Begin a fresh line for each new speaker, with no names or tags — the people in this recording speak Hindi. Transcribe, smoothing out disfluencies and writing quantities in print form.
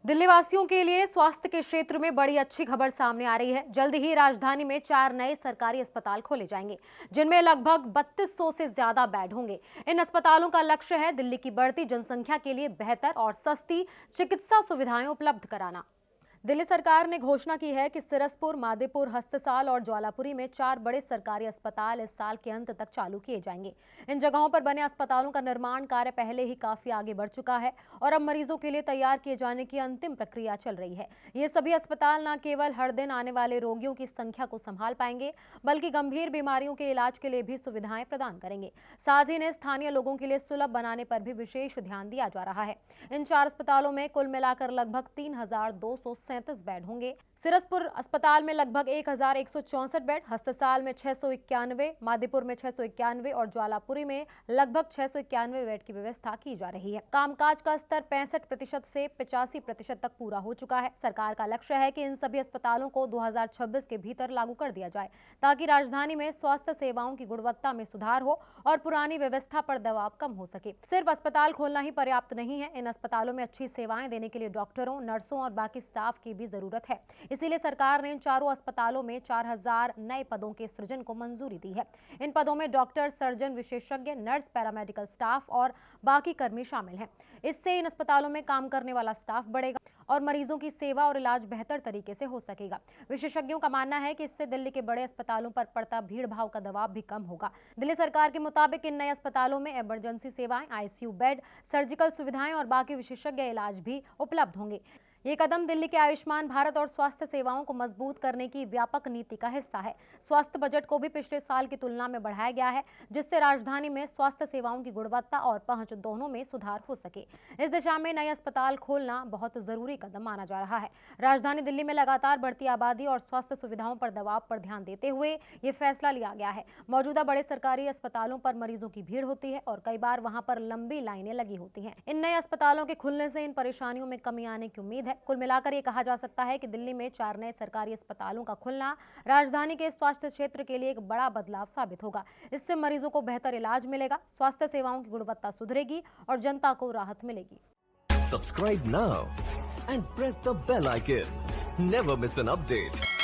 दिल्ली वासियों के लिए स्वास्थ्य के क्षेत्र में बड़ी अच्छी खबर सामने आ रही है। जल्द ही राजधानी में 4 नए सरकारी अस्पताल खोले जाएंगे, जिनमें लगभग 3200 से ज्यादा बेड होंगे। इन अस्पतालों का लक्ष्य है दिल्ली की बढ़ती जनसंख्या के लिए बेहतर और सस्ती चिकित्सा सुविधाएं उपलब्ध कराना। दिल्ली सरकार ने घोषणा की है कि सिरसपुर, मादेपुर, हस्तसाल और ज्वालापुरी में 4 बड़े सरकारी अस्पताल इस साल के अंत तक चालू किए जाएंगे। इन जगहों पर बने अस्पतालों का निर्माण कार्य पहले ही काफी आगे बढ़ चुका है और अब मरीजों के लिए तैयार किए जाने की अंतिम प्रक्रिया चल रही है। ये सभी अस्पताल न केवल हर दिन आने वाले रोगियों की संख्या को संभाल पाएंगे, बल्कि गंभीर बीमारियों के इलाज के लिए भी सुविधाएं प्रदान करेंगे। साथ ही इन्हें स्थानीय लोगों के लिए सुलभ बनाने पर भी विशेष ध्यान दिया जा रहा है। इन 4 अस्पतालों में कुल मिलाकर लगभग 3237 बेड होंगे। सिरसपुर अस्पताल में लगभग 1164 बेड, हस्तसाल में 691, मादेपुर में 691 और ज्वालापुरी में लगभग 691 बेड की व्यवस्था की जा रही है। कामकाज का स्तर 65% से 85% तक पूरा हो चुका है। सरकार का लक्ष्य है कि इन सभी अस्पतालों को 2026 के भीतर लागू कर दिया जाए, ताकि राजधानी में स्वास्थ्य सेवाओं की गुणवत्ता में सुधार हो और पुरानी व्यवस्था पर दबाव कम हो सके। सिर्फ अस्पताल खोलना ही पर्याप्त नहीं है। इन अस्पतालों में अच्छी सेवाएं देने के लिए डॉक्टरों, नर्सों और बाकी स्टाफ की भी जरूरत है। इसीलिए सरकार ने इन चारों अस्पतालों में 4000 नए पदों के सृजन को मंजूरी दी है। इन पदों में डॉक्टर, सर्जन, विशेषज्ञ, नर्स, पैरामेडिकल स्टाफ और बाकी कर्मी शामिल हैं। इससे इन अस्पतालों में काम करने वाला स्टाफ बढ़ेगा और मरीजों की सेवा और इलाज बेहतर तरीके से हो सकेगा। विशेषज्ञों का मानना है कि इससे दिल्ली के बड़े अस्पतालों पर पड़ता भीड़ भाव का दबाव भी कम होगा। दिल्ली सरकार के मुताबिक इन नए अस्पतालों में इमरजेंसी सेवाएं, आईसीयू बेड, सर्जिकल सुविधाएं और बाकी विशेषज्ञ इलाज भी उपलब्ध होंगे। ये कदम दिल्ली के आयुष्मान भारत और स्वास्थ्य सेवाओं को मजबूत करने की व्यापक नीति का हिस्सा है। स्वास्थ्य बजट को भी पिछले साल की तुलना में बढ़ाया गया है, जिससे राजधानी में स्वास्थ्य सेवाओं की गुणवत्ता और पहुंच दोनों में सुधार हो सके। इस दिशा में नए अस्पताल खोलना बहुत जरूरी कदम माना जा रहा है। राजधानी दिल्ली में लगातार बढ़ती आबादी और स्वास्थ्य सुविधाओं पर दबाव पर ध्यान देते हुए ये फैसला लिया गया है। मौजूदा बड़े सरकारी अस्पतालों पर मरीजों की भीड़ होती है और कई बार वहां पर लंबी लाइनें लगी होती हैं। इन नए अस्पतालों के खुलने से इन परेशानियों में कमी आने की उम्मीद है। कुल मिलाकर ये कहा जा सकता है कि दिल्ली में 4 नए सरकारी अस्पतालों का खुलना राजधानी के स्वास्थ्य क्षेत्र के लिए एक बड़ा बदलाव साबित होगा। इससे मरीजों को बेहतर इलाज मिलेगा, स्वास्थ्य सेवाओं की गुणवत्ता सुधरेगी और जनता को राहत मिलेगी।
Subscribe now and press the bell icon. Never miss an update.